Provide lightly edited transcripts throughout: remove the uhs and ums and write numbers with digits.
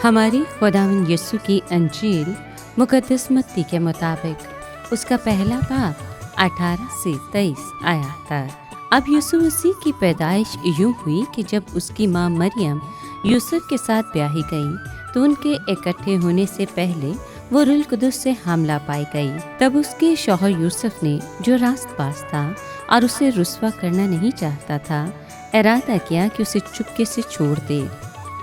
ہماری خداوند یسوع کی انجیل مقدس متی کے مطابق اس کا پہلا باب 18 سے 23 آیات تک۔ اب یسوع مسیح کی پیدائش یوں ہوئی کہ جب اس کی ماں مریم یوسف کے ساتھ بیاہی گئی تو ان کے اکٹھے ہونے سے پہلے وہ روح القدس سے حاملہ پائی گئی۔ تب اس کے شوہر یوسف نے، جو راست باز تھا اور اسے رسوا کرنا نہیں چاہتا تھا، ارادہ کیا کہ اسے چپکے سے چھوڑ دے۔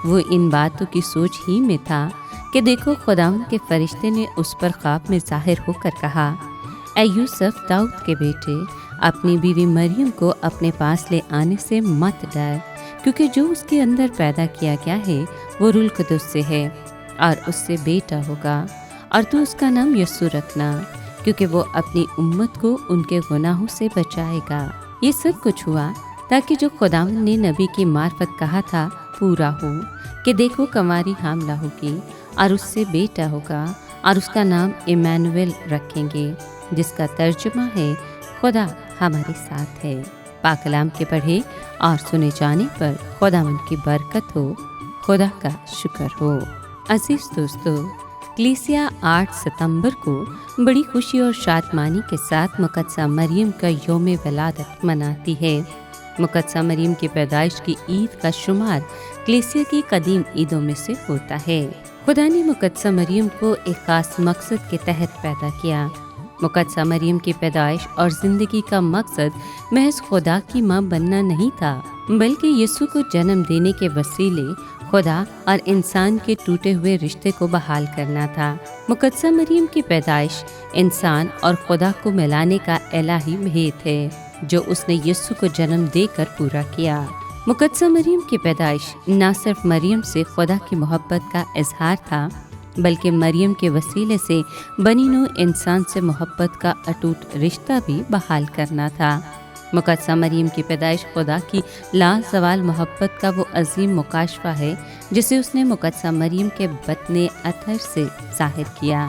وہ ان باتوں کی سوچ ہی میں تھا کہ دیکھو، خداوند کے فرشتے نے اس پر خواب میں ظاہر ہو کر کہا، اے یوسف، داؤد کے بیٹے، اپنی بیوی مریم کو اپنے پاس لے آنے سے مت ڈر، کیونکہ جو اس کے اندر پیدا کیا گیا ہے وہ روح القدس سے ہے، اور اس سے بیٹا ہوگا، اور تو اس کا نام یسوع رکھنا، کیونکہ وہ اپنی امت کو ان کے گناہوں سے بچائے گا۔ یہ سب کچھ ہوا تاکہ جو خداوند نے نبی کی معرفت کہا تھا پورا ہو، کہ دیکھو، کنواری حاملہ ہوگی اور اس سے بیٹا ہوگا، اور اس کا نام ایمانویل رکھیں گے، جس کا ترجمہ ہے خدا ہمارے ساتھ ہے۔ پاک کلام کے پڑھے اور سنے جانے پر خداوند کی برکت ہو، خدا کا شکر ہو۔ عزیز دوستو، کلیسیا 8 ستمبر کو بڑی خوشی اور شادمانی کے ساتھ مقدسہ مریم کا یوم ولادت مناتی ہے۔ مقدسہ مریم کی پیدائش کی عید کا شمار کلیسیا کی قدیم عیدوں میں سے ہوتا ہے۔ خدا نے مقدسہ مریم کو ایک خاص مقصد کے تحت پیدا کیا۔ مقدسہ مریم کی پیدائش اور زندگی کا مقصد محض خدا کی ماں بننا نہیں تھا، بلکہ یسوع کو جنم دینے کے وسیلے خدا اور انسان کے ٹوٹے ہوئے رشتے کو بحال کرنا تھا۔ مقدسہ مریم کی پیدائش انسان اور خدا کو ملانے کا الہی بھید ہے، جو اس نے یسوع کو جنم دے کر پورا کیا۔ مقدسہ مریم کی پیدائش نہ صرف مریم سے خدا کی محبت کا اظہار تھا، بلکہ مریم کے وسیلے سے بنی نوع انسان سے محبت کا اٹوٹ رشتہ بھی بحال کرنا تھا۔ مقدسہ مریم کی پیدائش خدا کی لازوال محبت کا وہ عظیم مکاشفہ ہے جسے اس نے مقدسہ مریم کے بطن اطہر سے ظاہر کیا،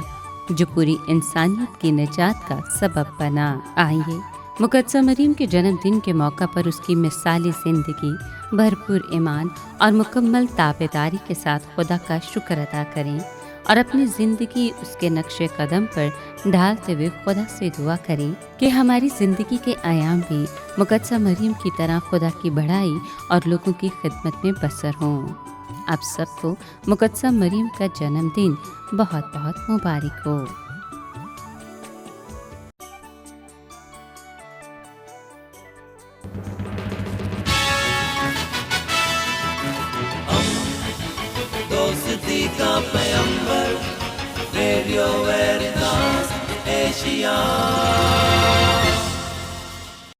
جو پوری انسانیت کی نجات کا سبب بنا۔ آئیے مقدسہ مریم کے جنم دن کے موقع پر اس کی مثالی زندگی، بھرپور ایمان اور مکمل تابعداری کے ساتھ خدا کا شکر ادا کریں، اور اپنی زندگی اس کے نقش قدم پر ڈھالتے ہوئے خدا سے دعا کریں کہ ہماری زندگی کے ایام بھی مقدسہ مریم کی طرح خدا کی بڑائی اور لوگوں کی خدمت میں بسر ہوں۔ آپ سب کو مقدسہ مریم کا جنم دن بہت بہت مبارک ہو۔ دوستی کا پیمبر، ریڈیو ویریتاس ایشیا۔